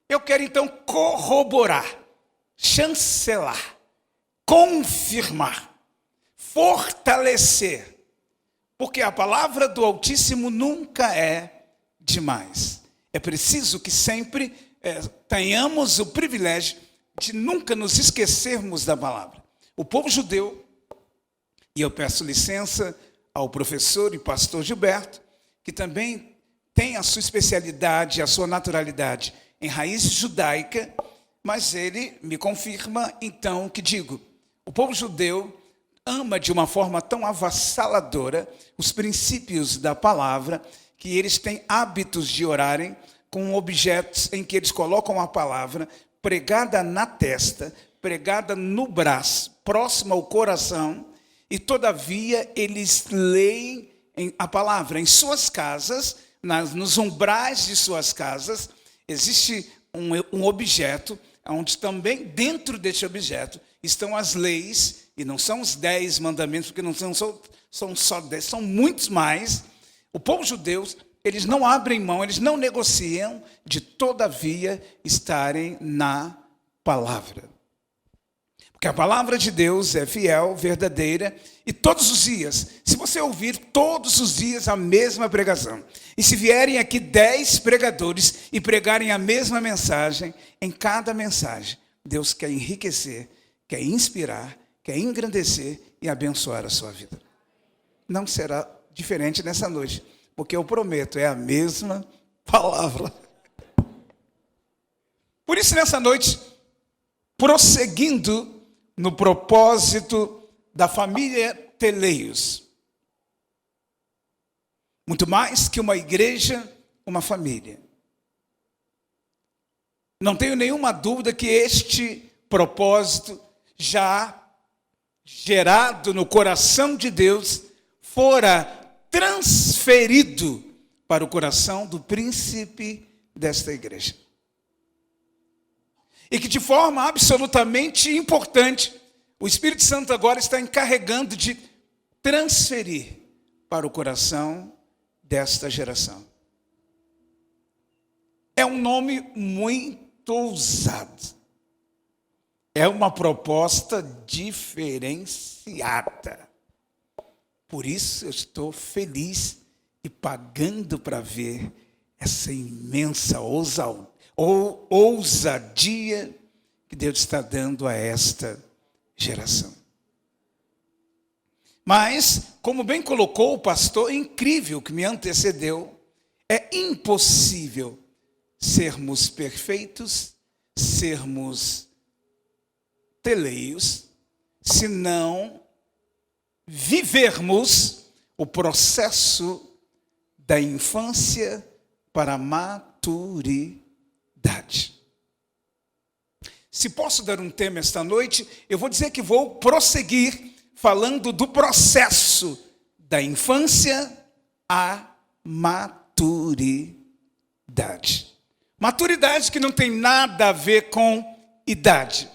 Eu quero então corroborar, chancelar, confirmar, fortalecer, porque a palavra do Altíssimo nunca é demais. É preciso que sempre tenhamos o privilégio de nunca nos esquecermos da palavra. O povo judeu, e eu peço licença ao professor e pastor Gilberto, que também tem a sua especialidade, a sua naturalidade em raiz judaica, mas ele me confirma então o que digo. O povo judeu ama de uma forma tão avassaladora os princípios da palavra, que eles têm hábitos de orarem com objetos em que eles colocam a palavra pregada na testa, pregada no braço, próxima ao coração, e todavia eles leem a palavra em suas casas, nos umbrais de suas casas. Existe um objeto, onde também dentro deste objeto estão as leis, e não são os 10 mandamentos, porque não são só 10, são muitos mais. O povo judeu, eles não abrem mão, eles não negociam de todavia estarem na palavra. Porque a palavra de Deus é fiel, verdadeira, e todos os dias, se você ouvir todos os dias a mesma pregação, e se vierem aqui 10 pregadores e pregarem a mesma mensagem, em cada mensagem, Deus quer enriquecer, quer inspirar, quer engrandecer e abençoar a sua vida. Não será diferente nessa noite, porque eu prometo, é a mesma palavra. Por isso, nessa noite, prosseguindo no propósito da família Teleios, muito mais que uma igreja, uma família. Não tenho nenhuma dúvida que este propósito, já gerado no coração de Deus, fora transferido para o coração do príncipe desta igreja. E que de forma absolutamente importante, o Espírito Santo agora está encarregando de transferir para o coração desta geração. É um nome muito ousado. É uma proposta diferenciada. Por isso eu estou feliz e pagando para ver essa imensa ousadia que Deus está dando a esta geração. Mas, como bem colocou o pastor incrível que me antecedeu, é impossível sermos perfeitos, sermos teleios, se não vivermos o processo da infância para a maturidade. Se posso dar um tema esta noite, eu vou dizer que vou prosseguir falando do processo da infância à maturidade. Maturidade que não tem nada a ver com idade,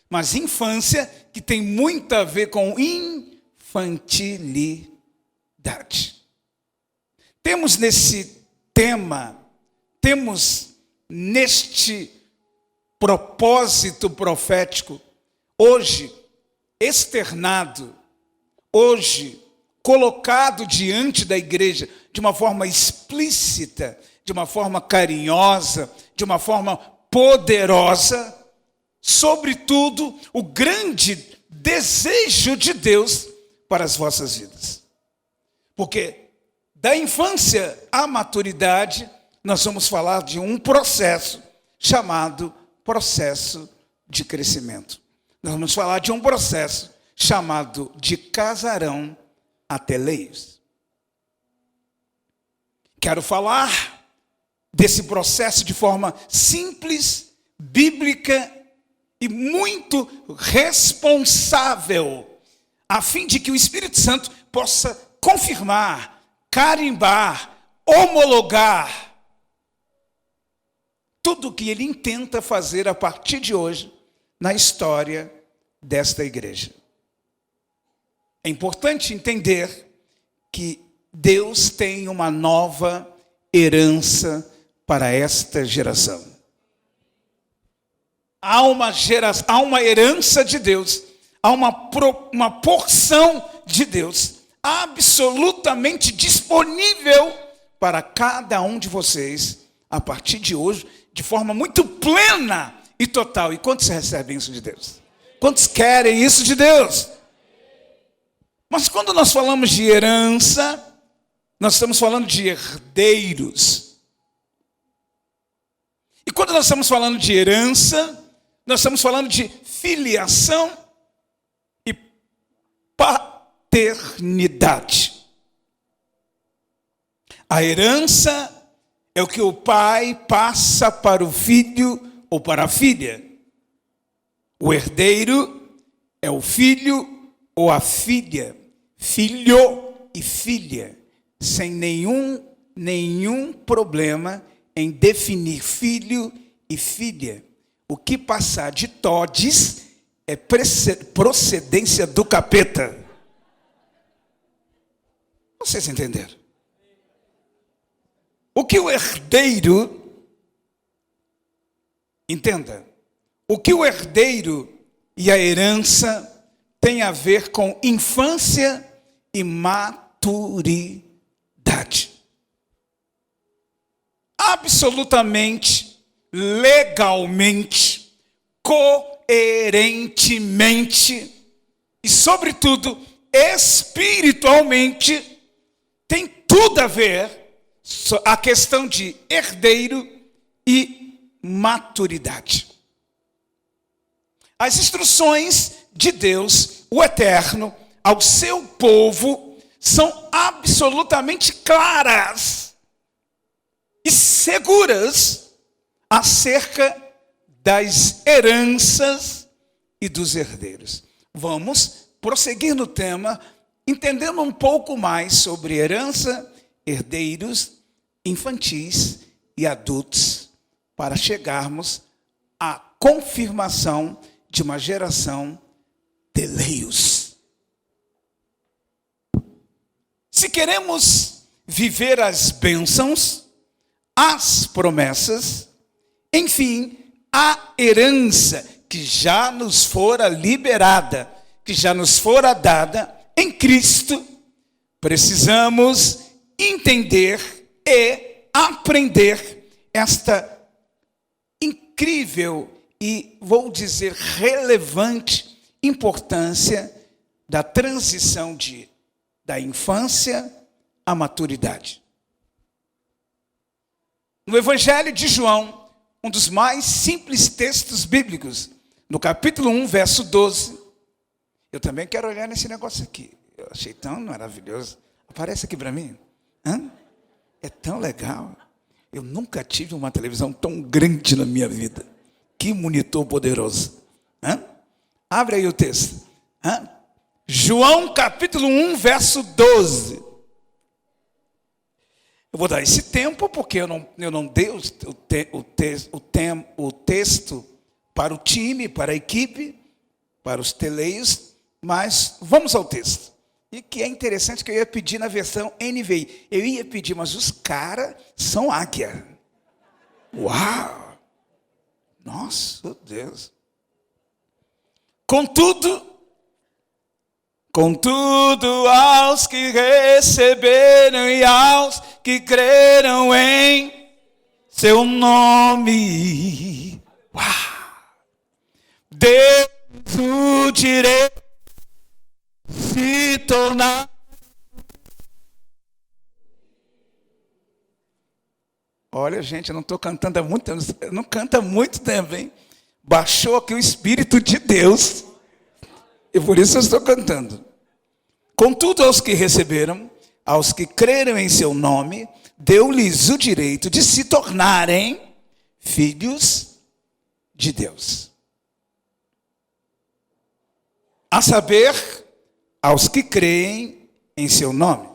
mas infância que tem muito a ver com infantilidade. Temos nesse tema, temos neste propósito profético, hoje externado, hoje colocado diante da igreja de uma forma explícita, de uma forma carinhosa, de uma forma poderosa, sobretudo o grande desejo de Deus para as vossas vidas. Porque da infância à maturidade, nós vamos falar de um processo chamado processo de crescimento. Nós vamos falar de um processo chamado de casarão a teleios. Quero falar desse processo de forma simples, bíblica e muito responsável, a fim de que o Espírito Santo possa confirmar, carimbar, homologar tudo o que ele intenta fazer a partir de hoje na história desta igreja. É importante entender que Deus tem uma nova herança para esta geração. há uma herança de Deus, há uma porção de Deus absolutamente disponível para cada um de vocês, a partir de hoje, de forma muito plena e total. E quantos recebem isso de Deus? Quantos querem isso de Deus? Mas quando nós falamos de herança, nós estamos falando de herdeiros. E quando nós estamos falando de herança, nós estamos falando de filiação e paternidade. A herança é o que o pai passa para o filho ou para a filha. O herdeiro é o filho ou a filha. Filho e filha. Sem nenhum problema em definir filho e filha. O que passar de todes é procedência do capeta. Vocês entenderam? O que o herdeiro, entenda, o que o herdeiro e a herança tem a ver com infância e maturidade. Absolutamente, legalmente, coerentemente e, sobretudo, espiritualmente, tem tudo a ver a questão de herdeiro e maturidade. As instruções de Deus, o Eterno, ao seu povo, são absolutamente claras e seguras acerca das heranças e dos herdeiros. Vamos prosseguir no tema, entendendo um pouco mais sobre herança, herdeiros, infantis e adultos, para chegarmos à confirmação de uma geração de leios. Se queremos viver as bênçãos, as promessas, enfim, a herança que já nos fora liberada, que já nos fora dada em Cristo, precisamos entender e aprender esta incrível e, vou dizer, relevante importância da transição da infância à maturidade. No Evangelho de João, um dos mais simples textos bíblicos, no capítulo 1, verso 12, eu também quero olhar nesse negócio aqui. Eu achei tão maravilhoso. Aparece aqui para mim. É tão legal. Eu nunca tive uma televisão tão grande na minha vida. Que monitor poderoso. Abre aí o texto. João capítulo 1, verso 12. Eu vou dar esse tempo, porque eu não dei o texto para o time, para a equipe, para os teleios, mas vamos ao texto. E que é interessante que eu ia pedir na versão NVI. Eu ia pedir, mas os caras são águia. Uau! Nossa, Deus. Contudo, aos que receberam e aos que creram em seu nome, Deus o direito se tornar. Olha, gente, eu não estou cantando há muito tempo, não canta há muito tempo, hein? Baixou aqui o Espírito de Deus, e por isso eu estou cantando. Contudo, aos que receberam, aos que creram em seu nome, deu-lhes o direito de se tornarem filhos de Deus. A saber, aos que creem em seu nome.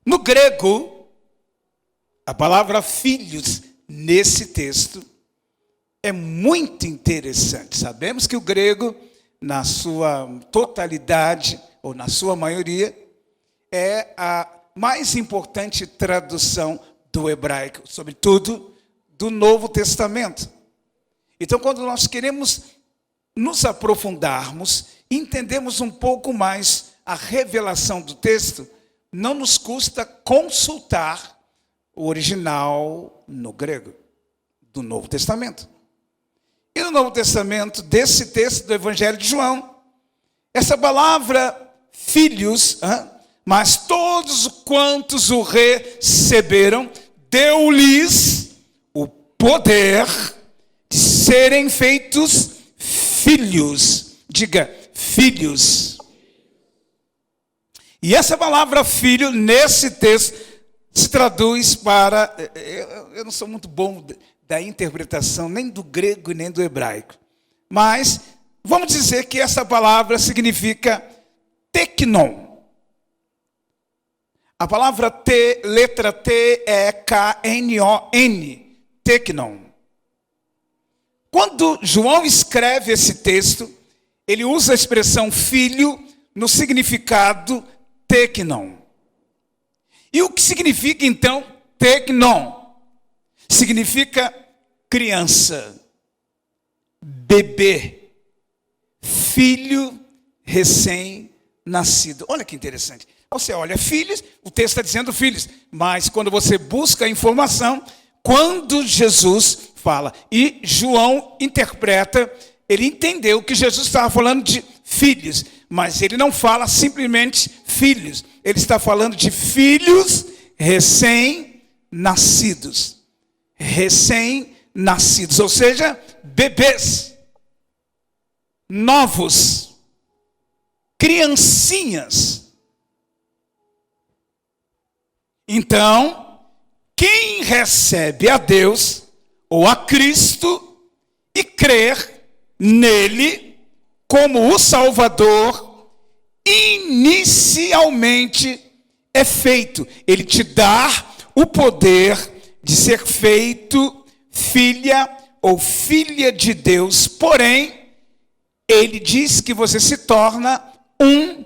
No grego, a palavra filhos, nesse texto, é muito interessante. Sabemos que o grego, na sua totalidade, ou na sua maioria, é a mais importante tradução do hebraico, sobretudo do Novo Testamento. Então, quando nós queremos nos aprofundarmos, entendemos um pouco mais a revelação do texto, não nos custa consultar o original no grego do Novo Testamento. E no Novo Testamento, desse texto do Evangelho de João, essa palavra filhos, mas todos quantos o receberam, deu-lhes o poder de serem feitos filhos. Diga, filhos. E essa palavra filho, nesse texto, se traduz para... Eu não sou muito bom da interpretação, nem do grego, nem do hebraico. Mas, vamos dizer que essa palavra significa teknon. A palavra T, letra T, é K-N-O-N, teknon. Quando João escreve esse texto, ele usa a expressão filho no significado teknon. E o que significa, então, teknon? Significa criança, bebê, filho recém-nascido. Olha que interessante. Você olha filhos, o texto está dizendo filhos, mas quando você busca a informação, quando Jesus fala, e João interpreta, ele entendeu que Jesus estava falando de filhos, mas ele não fala simplesmente filhos, ele está falando de filhos recém-nascidos. Recém-nascidos, ou seja, bebês, novos, criancinhas. Então, quem recebe a Deus ou a Cristo e crer nele como o Salvador, inicialmente é feito. Ele te dá o poder de ser feito filha ou filha de Deus. Porém, ele diz que você se torna um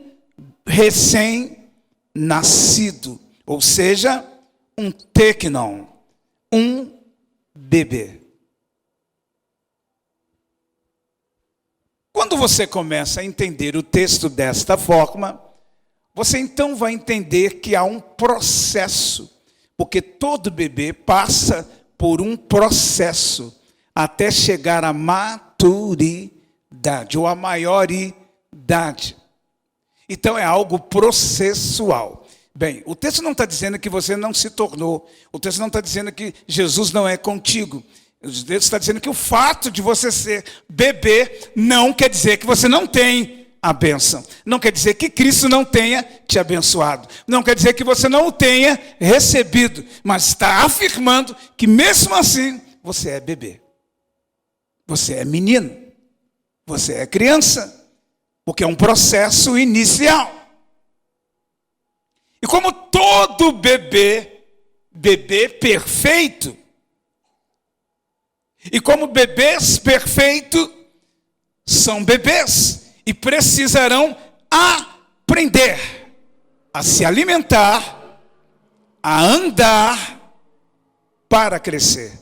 recém-nascido. Ou seja, um teknon, um bebê. Quando você começa a entender o texto desta forma, você então vai entender que há um processo, porque todo bebê passa por um processo até chegar à maturidade ou à maioridade. Então é algo processual. Bem, o texto não está dizendo que você não se tornou. O texto não está dizendo que Jesus não é contigo. O texto está dizendo que o fato de você ser bebê não quer dizer que você não tem a bênção. Não quer dizer que Cristo não tenha te abençoado. Não quer dizer que você não o tenha recebido. Mas está afirmando que mesmo assim você é bebê. Você é menino. Você é criança. Porque é um processo inicial. E como todo bebê perfeito, e como bebês perfeitos são bebês e precisarão aprender a se alimentar, a andar para crescer.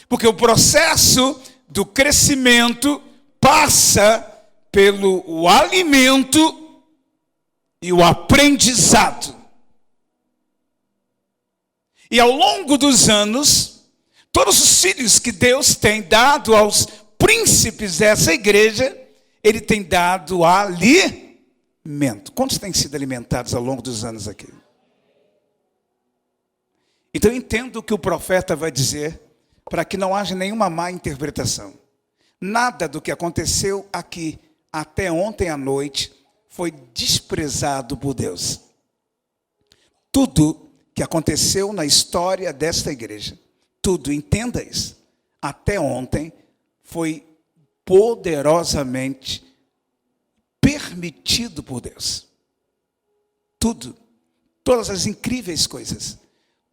Porque o processo do crescimento passa pelo alimento e o aprendizado. E ao longo dos anos, todos os filhos que Deus tem dado aos príncipes dessa igreja, Ele tem dado alimento. Quantos têm sido alimentados ao longo dos anos aqui? Então eu entendo o que o profeta vai dizer, para que não haja nenhuma má interpretação. Nada do que aconteceu aqui até ontem à noite foi desprezado por Deus. Tudo que aconteceu na história desta igreja, tudo, entenda isso, até ontem foi poderosamente permitido por Deus. Tudo, todas as incríveis coisas,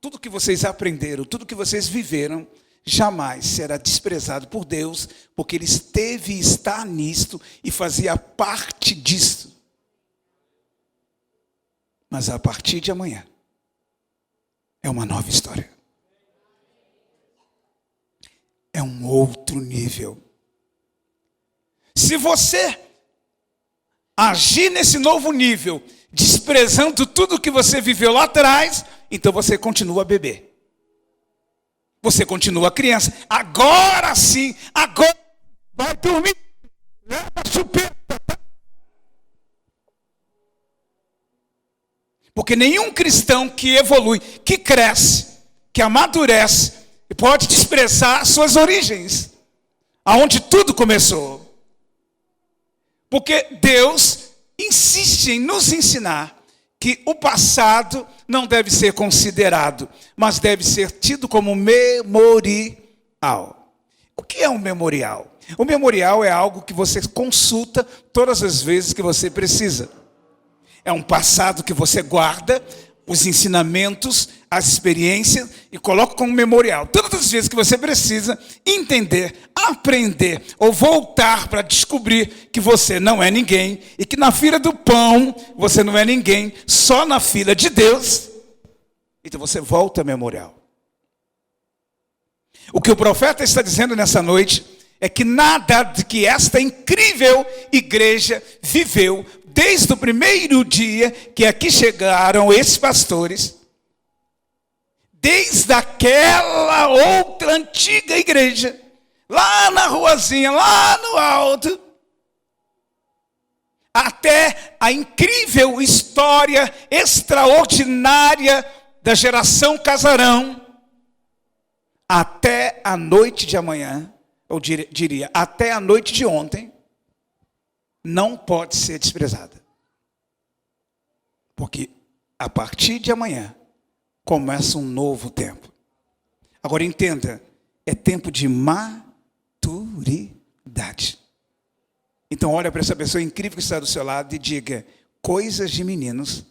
tudo que vocês aprenderam, tudo que vocês viveram, jamais será desprezado por Deus, porque Ele esteve e está nisto e fazia parte disto. Mas a partir de amanhã, é uma nova história. É um outro nível. Se você agir nesse novo nível, desprezando tudo que você viveu lá atrás, então você continua bebê. Você continua criança. Agora sim, agora vai dormir. Leva a chupeta. Porque nenhum cristão que evolui, que cresce, que amadurece, pode desprezar suas origens, aonde tudo começou. Porque Deus insiste em nos ensinar que o passado não deve ser considerado, mas deve ser tido como memorial. O que é um memorial? O memorial é algo que você consulta todas as vezes que você precisa. É um passado que você guarda, os ensinamentos, as experiências, e coloca como memorial. Todas as vezes que você precisa entender, aprender, ou voltar para descobrir que você não é ninguém, e que na fila do pão você não é ninguém, só na fila de Deus, então você volta ao memorial. O que o profeta está dizendo nessa noite é que nada de que esta incrível igreja viveu desde o primeiro dia que aqui chegaram esses pastores, desde aquela outra antiga igreja, lá na ruazinha, lá no alto, até a incrível história extraordinária da geração Casarão, até a noite de amanhã, eu diria, até a noite de ontem, não pode ser desprezada. Porque a partir de amanhã começa um novo tempo. Agora entenda, é tempo de maturidade. Então olha para essa pessoa incrível que está do seu lado e diga: coisas de meninos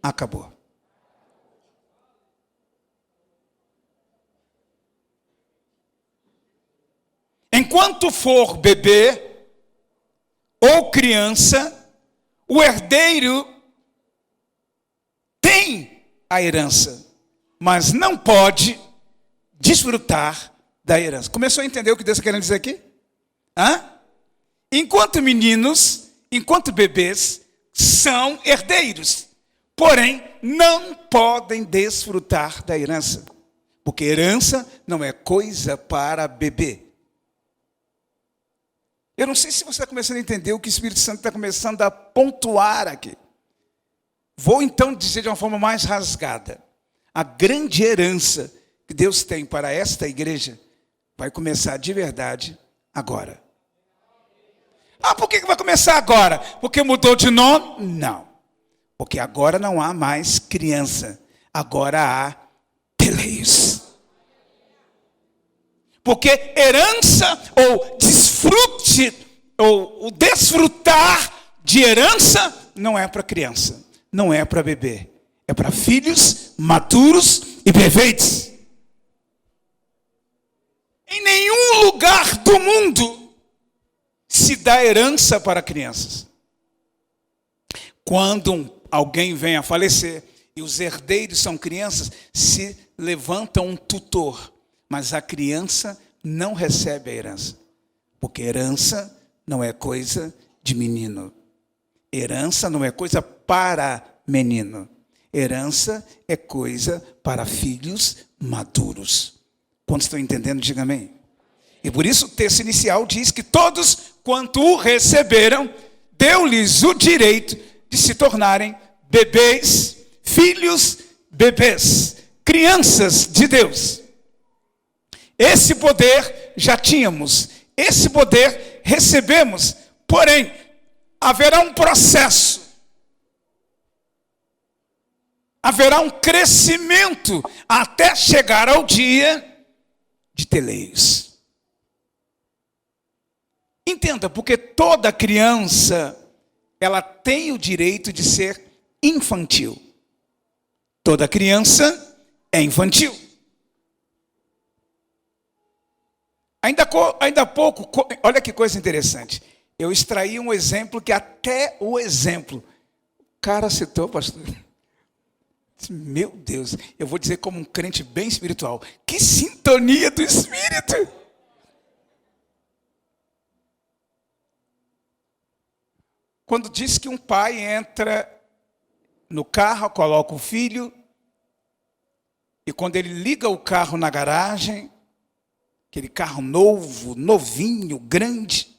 acabou. Enquanto for bebê ou criança, o herdeiro tem a herança, mas não pode desfrutar da herança. Começou a entender o que Deus está querendo dizer aqui? Enquanto meninos, enquanto bebês, são herdeiros, porém não podem desfrutar da herança, porque herança não é coisa para bebê. Eu não sei se você está começando a entender o que o Espírito Santo está começando a pontuar aqui. Vou então dizer de uma forma mais rasgada. A grande herança que Deus tem para esta igreja vai começar de verdade agora. Por que vai começar agora? Porque mudou de nome? Não. Porque agora não há mais criança. Agora há teleios. Porque herança ou desfrute, ou o desfrutar de herança não é para criança, não é para bebê, é para filhos maduros e perfeitos. Em nenhum lugar do mundo se dá herança para crianças. Quando alguém vem a falecer e os herdeiros são crianças, se levanta um tutor. Mas a criança não recebe a herança. Porque herança não é coisa de menino. Herança não é coisa para menino. Herança é coisa para filhos maduros. Quantos estão entendendo? Diga amém. E por isso o texto inicial diz que todos quanto o receberam, deu-lhes o direito de se tornarem bebês, filhos, bebês, crianças de Deus. Esse poder já tínhamos, esse poder recebemos, porém, haverá um processo, haverá um crescimento até chegar ao dia de teleios. Entenda, porque toda criança, ela tem o direito de ser infantil. Toda criança é infantil. Ainda há pouco, olha que coisa interessante. Eu extraí um exemplo que até o exemplo, o cara citou, pastor. Meu Deus, eu vou dizer como um crente bem espiritual, que sintonia do Espírito! Quando diz que um pai entra no carro, coloca o filho, e quando ele liga o carro na garagem, aquele carro novo, novinho, grande,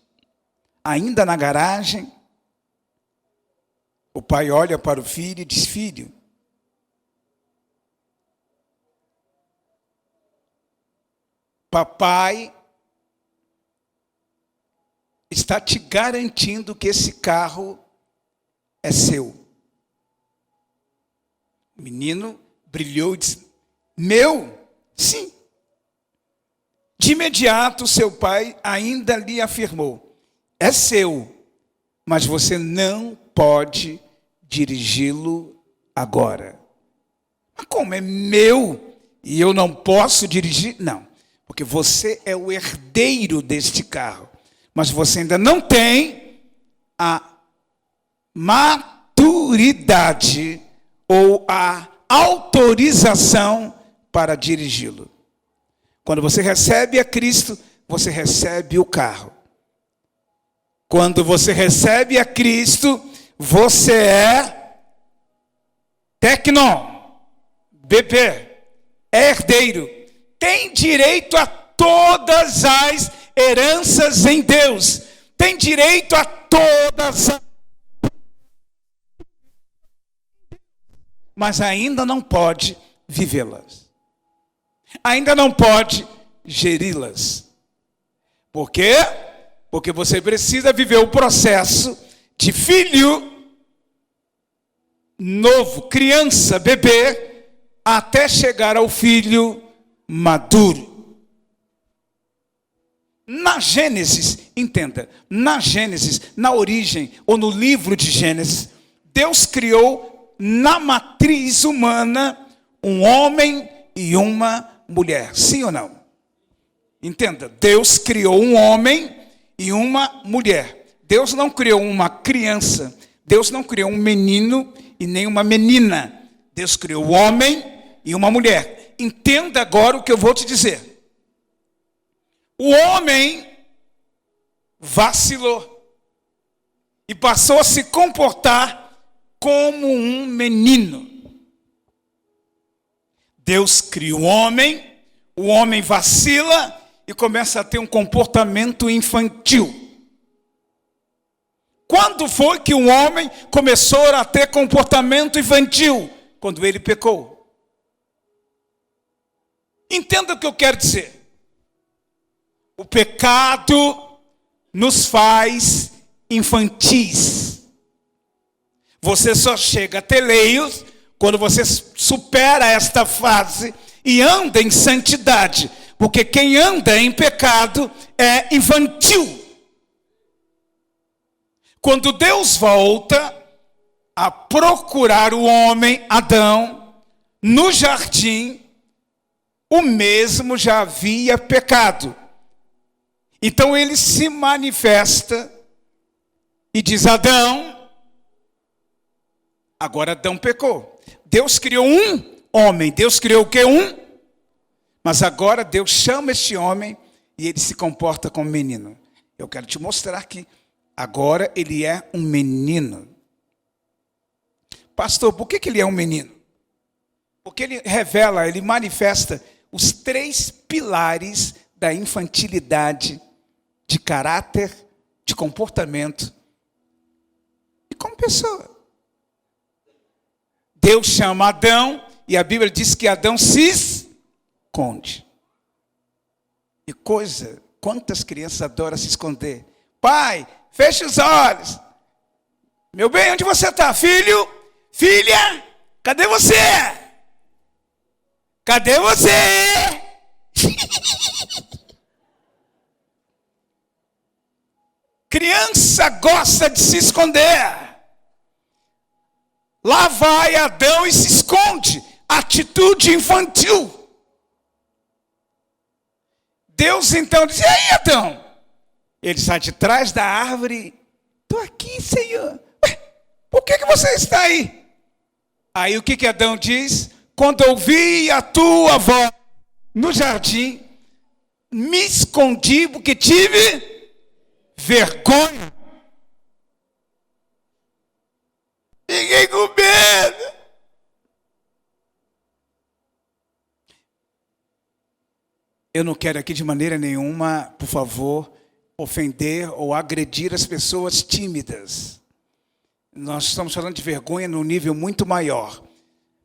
ainda na garagem, o pai olha para o filho e diz: filho, papai está te garantindo que esse carro é seu. O menino brilhou e disse: meu? Sim. De imediato, seu pai ainda lhe afirmou: é seu, mas você não pode dirigi-lo agora. Mas como é meu e eu não posso dirigir? Não, porque você é o herdeiro deste carro, mas você ainda não tem a maturidade ou a autorização para dirigi-lo. Quando você recebe a Cristo, você recebe o carro. Quando você recebe a Cristo, você é bebê, é herdeiro, tem direito a todas as heranças em Deus, tem direito a todas as... mas ainda não pode vivê-las. Ainda não pode geri-las. Por quê? Porque você precisa viver o processo de filho novo, criança, bebê, até chegar ao filho maduro. Na Gênesis, entenda, na Gênesis, na origem, ou no livro de Gênesis, Deus criou na matriz humana um homem e uma mulher. Sim ou não? Entenda, Deus criou um homem e uma mulher. Deus não criou uma criança, Deus não criou um menino e nem uma menina. Deus criou um homem e uma mulher. Entenda agora o que eu vou te dizer. O homem vacilou e passou a se comportar como um menino. Deus cria o homem vacila e começa a ter um comportamento infantil. Quando foi que um homem começou a ter comportamento infantil? Quando ele pecou. Entenda o que eu quero dizer. O pecado nos faz infantis. Você só chega a ter leios quando você supera esta fase e anda em santidade. Porque quem anda em pecado é infantil. Quando Deus volta a procurar o homem, Adão, no jardim, o mesmo já havia pecado. Então ele se manifesta e diz: Adão, agora Adão pecou. Deus criou um homem. Deus criou o quê? Mas agora Deus chama este homem e ele se comporta como menino. Eu quero te mostrar que agora ele é um menino. Pastor, por que ele é um menino? Porque ele revela, ele manifesta os 3 pilares da infantilidade, de caráter, de comportamento e como pessoa. Deus chama Adão e a Bíblia diz que Adão se esconde. E quantas crianças adoram se esconder? Pai, feche os olhos. Meu bem, onde você está? Filho? Filha? Cadê você? Cadê você? Criança gosta de se esconder. Lá vai Adão e se esconde. Atitude infantil. Deus então diz: e aí, Adão? Ele sai de trás da árvore. Estou aqui, Senhor. Ué, por que você está aí? Aí o que Adão diz? Quando ouvi a tua voz no jardim, me escondi porque tive vergonha. Fiquei com medo. Eu não quero aqui de maneira nenhuma, por favor, ofender ou agredir as pessoas tímidas. Nós estamos falando de vergonha num nível muito maior.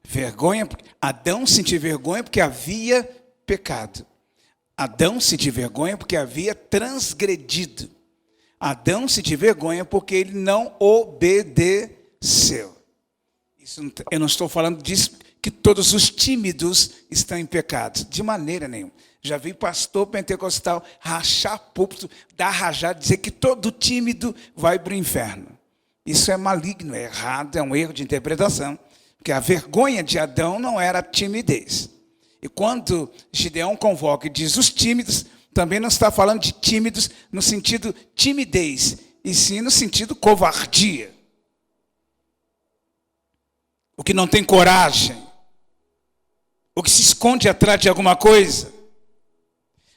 Vergonha, Adão sentiu vergonha porque havia pecado. Adão sentiu vergonha porque havia transgredido. Adão sentiu vergonha porque ele não obedeceu. Eu não estou falando disso que todos os tímidos estão em pecado, de maneira nenhuma. Já vi pastor pentecostal rachar púlpito, dar rajada, dizer que todo tímido vai para o inferno. Isso é maligno, é errado, é um erro de interpretação. Porque a vergonha de Adão não era timidez. E quando Gideão convoca e diz os tímidos, também não está falando de tímidos no sentido timidez, e sim no sentido covardia. O que não tem coragem, o que se esconde atrás de alguma coisa.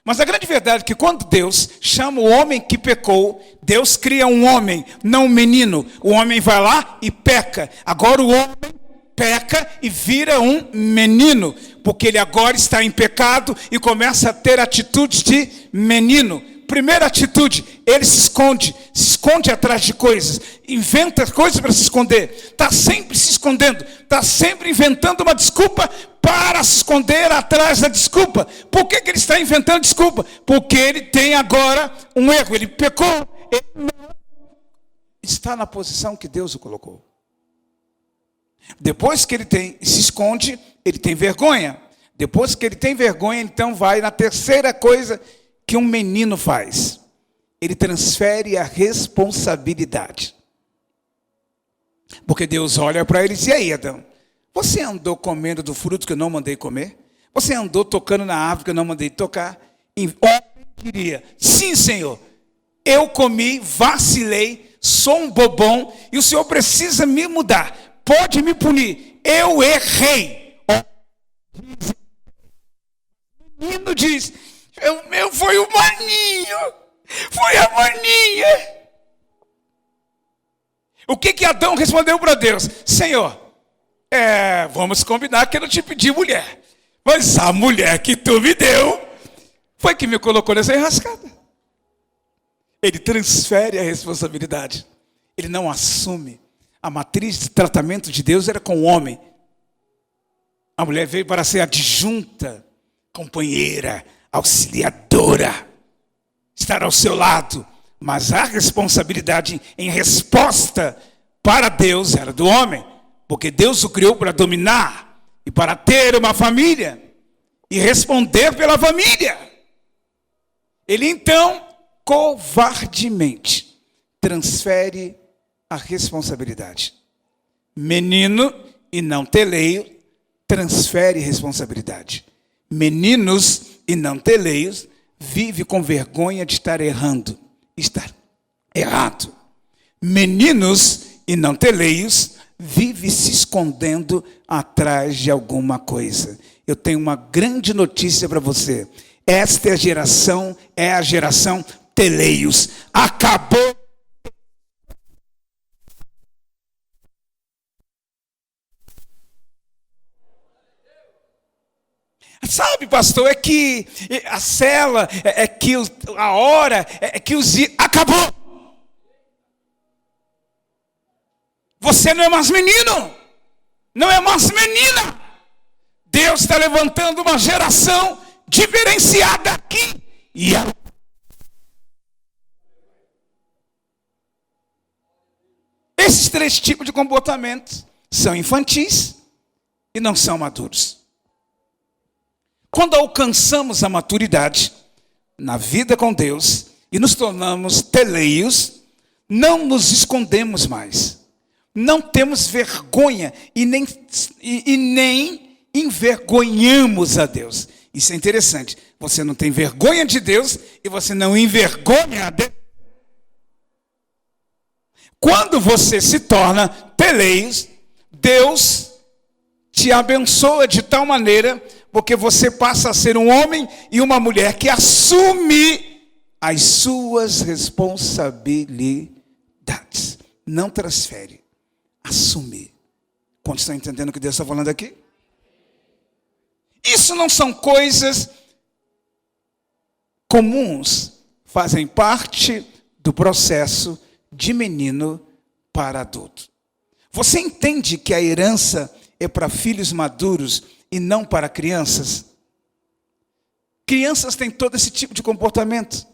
Mas a grande verdade é que quando Deus chama o homem que pecou, Deus cria um homem, não um menino. O homem vai lá e peca. Agora o homem peca e vira um menino, porque ele agora está em pecado e começa a ter atitudes de menino. Primeira atitude, ele se esconde atrás de coisas, inventa coisas para se esconder, está sempre se escondendo, está sempre inventando uma desculpa para se esconder atrás da desculpa. Por que ele está inventando desculpa? Porque ele tem agora um erro, ele pecou, ele não está na posição que Deus o colocou. Depois que ele se esconde, ele tem vergonha. Depois que ele tem vergonha, então vai na terceira coisa que um menino faz. Ele transfere a responsabilidade. Porque Deus olha para ele e diz: e aí, Adão? Você andou comendo do fruto que eu não mandei comer? Você andou tocando na árvore que eu não mandei tocar? E homem diria: sim, Senhor, eu comi, vacilei, sou um bobão, e o Senhor precisa me mudar. Pode me punir, eu errei. O menino diz: foi o maninho, foi a maninha. O que Adão respondeu para Deus? Senhor, vamos combinar que eu não te pedi mulher, mas a mulher que tu me deu foi que me colocou nessa enrascada. Ele transfere a responsabilidade, ele não assume. A matriz de tratamento de Deus era com o homem. A mulher veio para ser adjunta, companheira, auxiliadora, estar ao seu lado. Mas a responsabilidade em resposta para Deus era do homem, porque Deus o criou para dominar e para ter uma família e responder pela família. Ele então, covardemente, transfere a responsabilidade. Menino e não teleio, transfere responsabilidade. Meninos e não teleios, vive com vergonha de estar errando, estar errado. Meninos e não teleios, vive se escondendo atrás de alguma coisa. Eu tenho uma grande notícia para você. Esta é a geração teleios. Acabou. Sabe, pastor, é que a cela, é que a hora, é que os dias... Acabou! Você não é mais menino, não é mais menina. Deus está levantando uma geração diferenciada aqui. Esses três tipos de comportamentos são infantis e não são maduros. Quando alcançamos a maturidade na vida com Deus e nos tornamos teleios, não nos escondemos mais. Não temos vergonha e nem envergonhamos a Deus. Isso é interessante. Você não tem vergonha de Deus e você não envergonha a Deus. Quando você se torna teleios, Deus te abençoa de tal maneira, porque você passa a ser um homem e uma mulher que assume as suas responsabilidades. Não transfere, assume. Quantos estão entendendo o que Deus está falando aqui? Isso não são coisas comuns, fazem parte do processo de menino para adulto. Você entende que a herança é para filhos maduros e não para crianças? Crianças têm todo esse tipo de comportamento.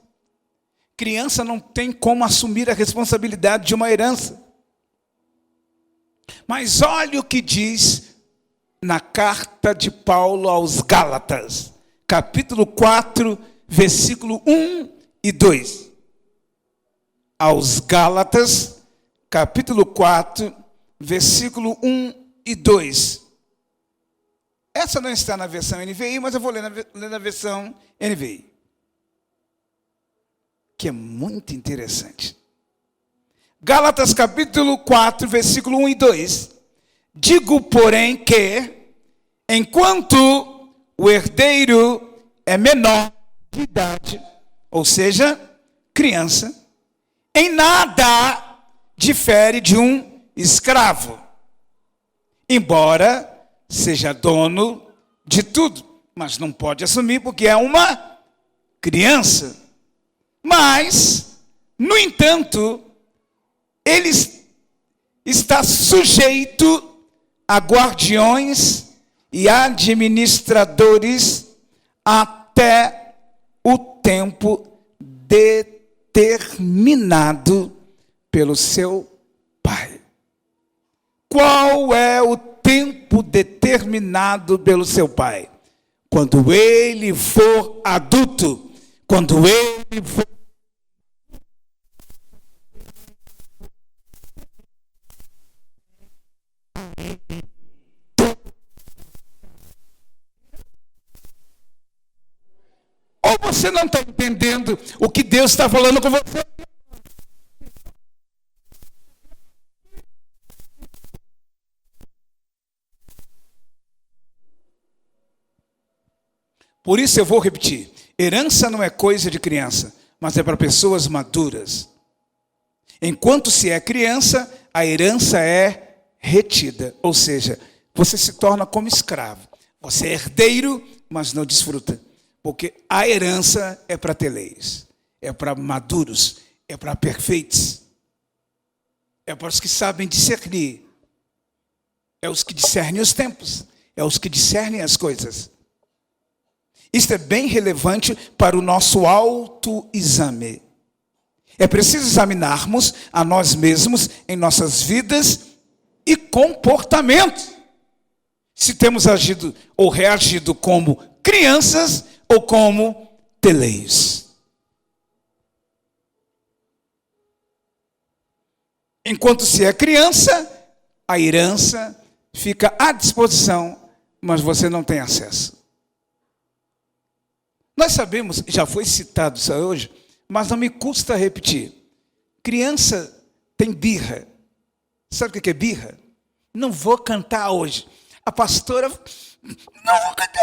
Criança não tem como assumir a responsabilidade de uma herança. Mas olha o que diz na carta de Paulo aos Gálatas, capítulo 4, versículo 1 e 2. Aos Gálatas, capítulo 4, versículo 1 e 2. Essa não está na versão NVI, mas eu vou ler na versão NVI. Que é muito interessante. Gálatas capítulo 4, versículo 1 e 2. Digo, porém, que, enquanto o herdeiro é menor de idade, ou seja, criança, em nada difere de um escravo, embora seja dono de tudo, mas não pode assumir porque é uma criança. Mas, no entanto, ele está sujeito a guardiões e administradores até o tempo determinado pelo seu pai. Qual é o tempo determinado pelo seu pai? Quando ele for adulto, quando ele for ou você não está entendendo o que Deus está falando com você? Por isso eu vou repetir. Herança não é coisa de criança, mas é para pessoas maduras. Enquanto se é criança, a herança é retida. Ou seja, você se torna como escravo. Você é herdeiro, mas não desfruta. Porque a herança é para teleios, é para maduros, é para perfeitos. É para os que sabem discernir. É os que discernem os tempos. É os que discernem as coisas. Isso é bem relevante para o nosso autoexame. É preciso examinarmos a nós mesmos em nossas vidas e comportamentos. Se temos agido ou reagido como crianças ou como teleios. Enquanto se é criança, a herança fica à disposição, mas você não tem acesso. Nós sabemos, já foi citado isso hoje, mas não me custa repetir. Criança tem birra. Sabe o que é birra? Não vou cantar hoje. A pastora, não vou cantar.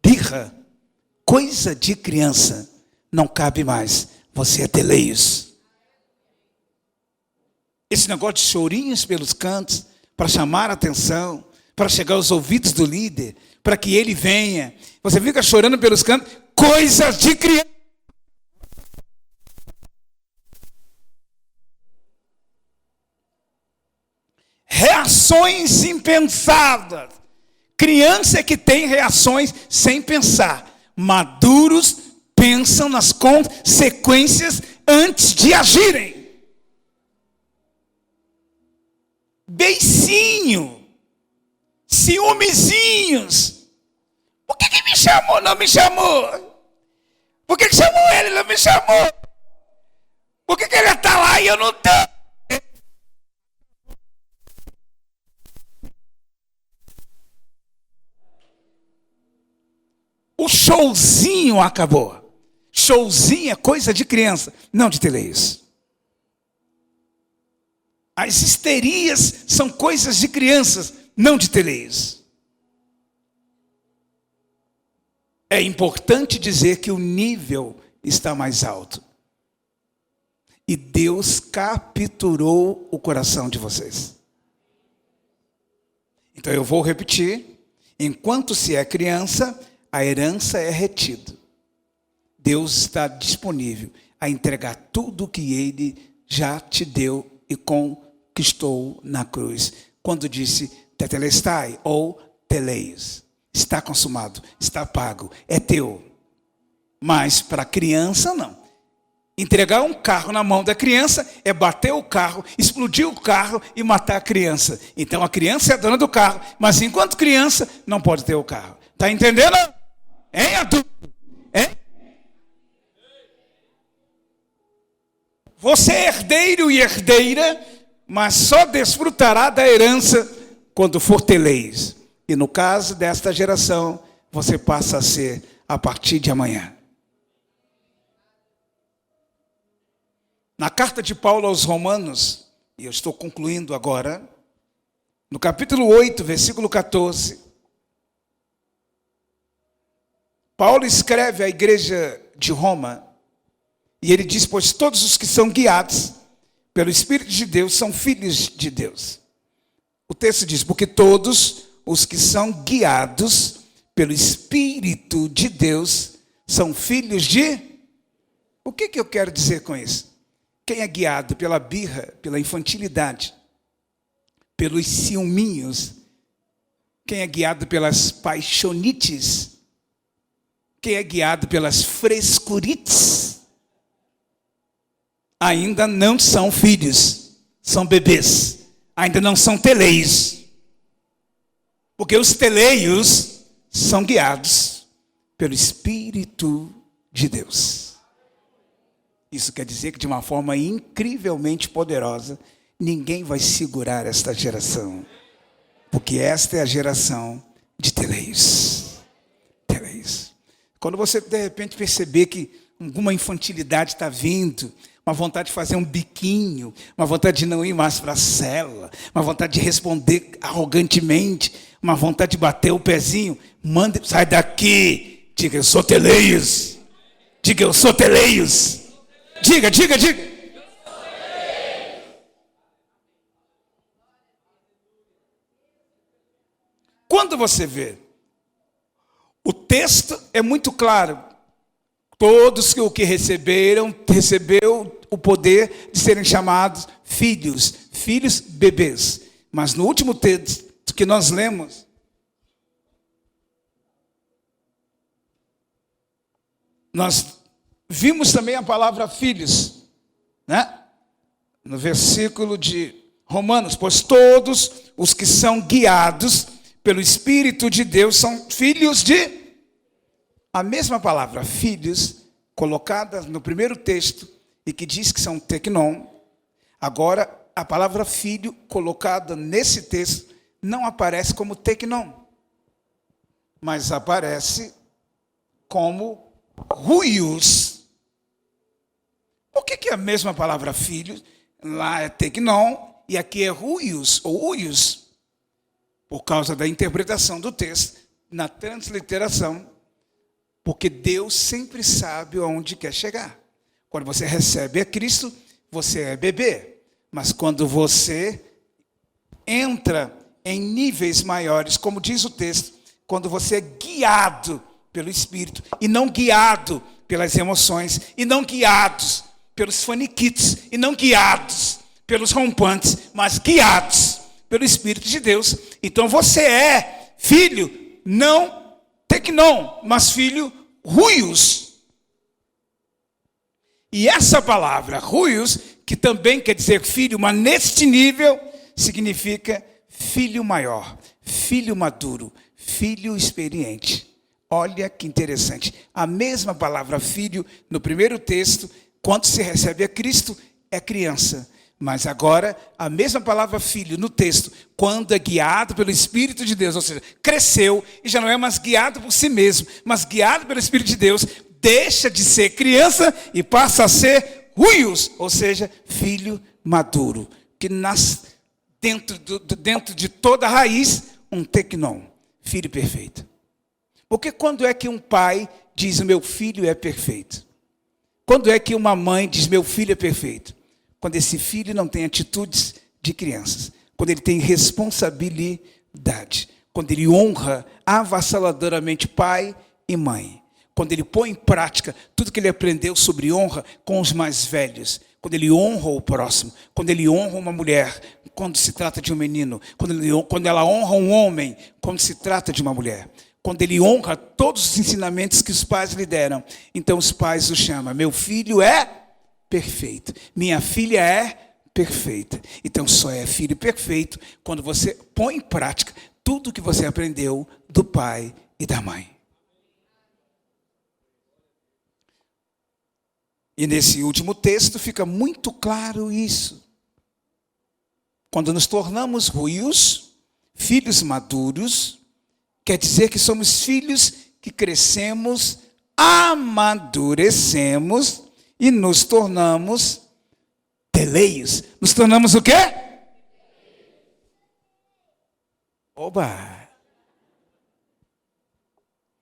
Birra, coisa de criança, não cabe mais. Você é teleios. Esse negócio de chorinhos pelos cantos, para chamar a atenção, para chegar aos ouvidos do líder, para que ele venha. Você fica chorando pelos cantos, coisas de criança. Reações impensadas. Criança é que tem reações sem pensar. Maduros pensam nas consequências antes de agirem. Beicinho. Ciúmezinhos. Por que me chamou? Não me chamou. Por que chamou ele? Não me chamou. Por que ele está lá e eu não estou? O showzinho acabou. Showzinho é coisa de criança, não de teleios. As histerias são coisas de crianças, não de teleios. É importante dizer que o nível está mais alto. E Deus capturou o coração de vocês. Então eu vou repetir. Enquanto se é criança, a herança é retida. Deus está disponível a entregar tudo o que Ele já te deu e conquistou na cruz. Quando disse tetelestai ou teleios. Está consumado, está pago, é teu. Mas para a criança não. Entregar um carro na mão da criança é bater o carro, explodir o carro e matar a criança. Então a criança é dona do carro, mas enquanto criança não pode ter o carro. Está entendendo? Hein, adulto? Hein? Você é herdeiro e herdeira, mas só desfrutará da herança quando for teleios. E no caso desta geração, você passa a ser a partir de amanhã. Na carta de Paulo aos Romanos, e eu estou concluindo agora, no capítulo 8, versículo 14, Paulo escreve à igreja de Roma, e ele diz, pois todos os que são guiados pelo Espírito de Deus são filhos de Deus. O texto diz, porque todos os que são guiados pelo Espírito de Deus são filhos de... O que eu quero dizer com isso? Quem é guiado pela birra, pela infantilidade, pelos ciúminhos, quem é guiado pelas paixonites, quem é guiado pelas frescurites, ainda não são filhos, são bebês, ainda não são teleios. Porque os teleios são guiados pelo Espírito de Deus. Isso quer dizer que de uma forma incrivelmente poderosa, ninguém vai segurar esta geração. Porque esta é a geração de teleios. Teleios. Quando você de repente perceber que alguma infantilidade está vindo, uma vontade de fazer um biquinho, uma vontade de não ir mais para a cela, uma vontade de responder arrogantemente, uma vontade de bater o pezinho, manda, sai daqui, diga, eu sou teleios. Diga, eu sou teleios. Diga. Quando você vê, o texto é muito claro. Todos que o que recebeu o poder de serem chamados filhos bebês. Mas no último texto que nós lemos, nós vimos também a palavra filhos, né? No versículo de Romanos, pois todos os que são guiados pelo Espírito de Deus são filhos de... A mesma palavra, filhos, colocada no primeiro texto, e que diz que são teknon, agora a palavra filho, colocada nesse texto, não aparece como teknon, mas aparece como huios. Por que a mesma palavra filho, lá é teknon, e aqui é huios, ou huios? Por causa da interpretação do texto, na transliteração, porque Deus sempre sabe aonde quer chegar. Quando você recebe a Cristo, você é bebê. Mas quando você entra em níveis maiores, como diz o texto, quando você é guiado pelo Espírito, e não guiado pelas emoções, e não guiados pelos faniquitos, e não guiados pelos rompantes, mas guiados pelo Espírito de Deus. Então você é filho, não teknon, mas filho huios. E essa palavra, huios, que também quer dizer filho, mas neste nível, significa filho maior, filho maduro, filho experiente. Olha que interessante. A mesma palavra filho, no primeiro texto, quando se recebe a Cristo, é criança. Mas agora, a mesma palavra filho no texto, quando é guiado pelo Espírito de Deus, ou seja, cresceu e já não é mais guiado por si mesmo, mas guiado pelo Espírito de Deus, deixa de ser criança e passa a ser huios, ou seja, filho maduro. que nasce dentro de toda a raiz, um tecnon, filho perfeito. Porque quando é que um pai diz, meu filho é perfeito? Quando é que uma mãe diz, meu filho é perfeito? Quando esse filho não tem atitudes de crianças. Quando ele tem responsabilidade. Quando ele honra avassaladoramente pai e mãe. Quando ele põe em prática tudo que ele aprendeu sobre honra com os mais velhos. Quando ele honra o próximo. Quando ele honra uma mulher, quando se trata de um menino. Quando ela honra um homem, quando se trata de uma mulher. Quando ele honra todos os ensinamentos que os pais lhe deram. Então os pais o chamam, meu filho é perfeito. Minha filha é perfeita. Então só é filho perfeito quando você põe em prática tudo que você aprendeu do pai e da mãe. E nesse último texto fica muito claro isso. Quando nos tornamos ruios, filhos maduros, quer dizer que somos filhos que crescemos, amadurecemos e nos tornamos teleios. Nos tornamos o quê? Oba!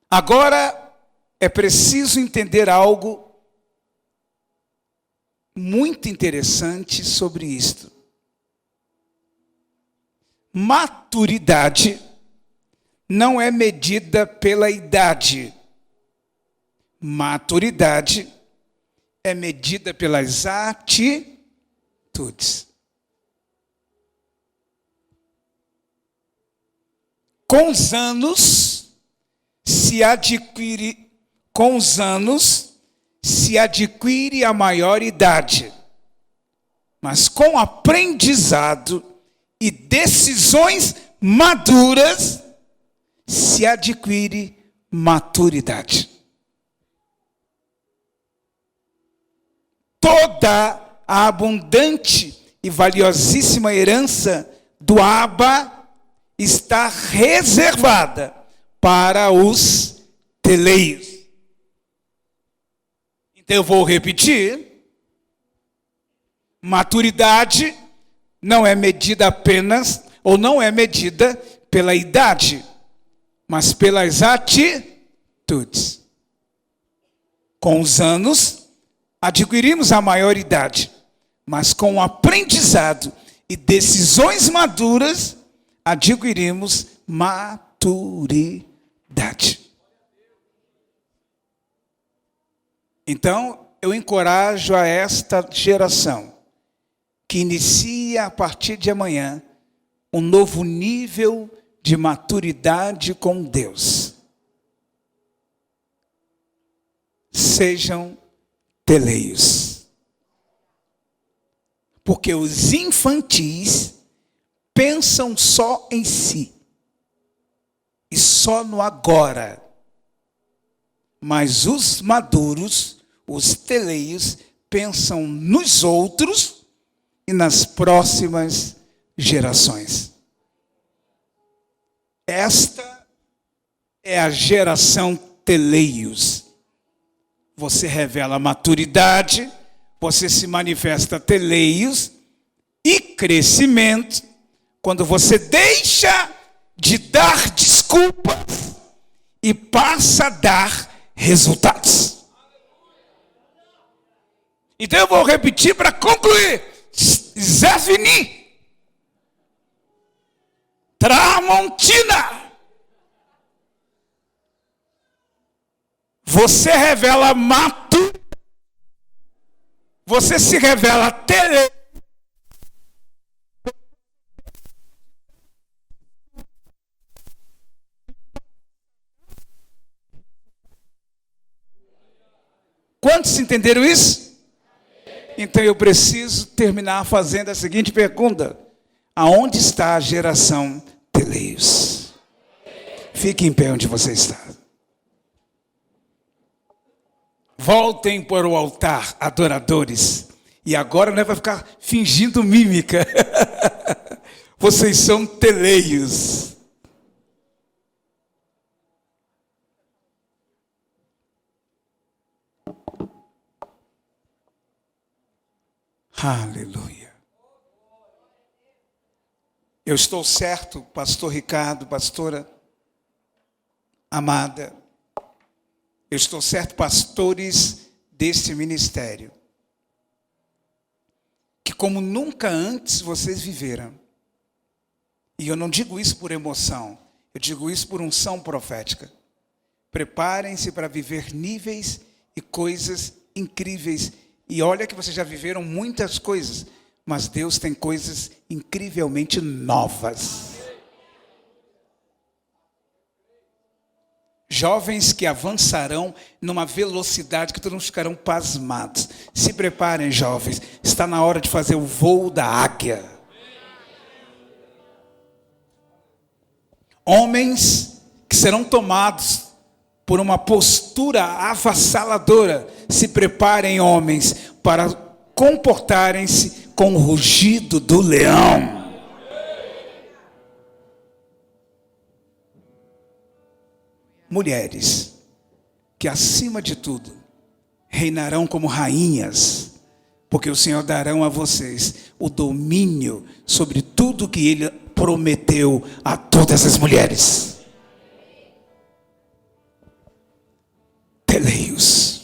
Agora é preciso entender algo muito interessante sobre isto. Maturidade não é medida pela idade. Maturidade é medida pelas atitudes. Com os anos se adquire a maioridade, mas com aprendizado e decisões maduras se adquire maturidade. Toda a abundante e valiosíssima herança do Abba está reservada para os teleios. Então eu vou repetir. Maturidade não é medida apenas, ou não é medida pela idade, mas pelas atitudes. Com os anos, adquirimos a maioridade, mas com o aprendizado e decisões maduras, adquirimos maturidade. Então, eu encorajo a esta geração que inicia a partir de amanhã um novo nível de maturidade com Deus. Sejam teleios. Porque os infantis pensam só em si e só no agora. Mas os maduros, os teleios, pensam nos outros e nas próximas gerações. Esta é a geração teleios. Você revela maturidade, você se manifesta teleios e crescimento quando você deixa de dar desculpas e passa a dar resultados. Então eu vou repetir para concluir. Zefini, Tramontina. Você revela maturidade. Você se revela tele. Quantos entenderam isso? Então eu preciso terminar fazendo a seguinte pergunta: aonde está a geração teleios? Fique em pé onde você está. Voltem para o altar, adoradores. E agora não é para ficar fingindo mímica. Vocês são teleios. Aleluia. Eu estou certo, pastor Ricardo, pastora amada, eu estou certo, pastores deste ministério, que como nunca antes vocês viveram, e eu não digo isso por emoção, eu digo isso por unção profética. Preparem-se para viver níveis e coisas incríveis. E olha que vocês já viveram muitas coisas, mas Deus tem coisas incrivelmente novas. Jovens que avançarão numa velocidade que todos ficarão pasmados. Se preparem, jovens, está na hora de fazer o voo da águia. Homens que serão tomados por uma postura avassaladora. Se preparem, homens, para comportarem-se com o rugido do leão. Mulheres que, acima de tudo, reinarão como rainhas, porque o Senhor dará a vocês o domínio sobre tudo que Ele prometeu a todas as mulheres. Teleios.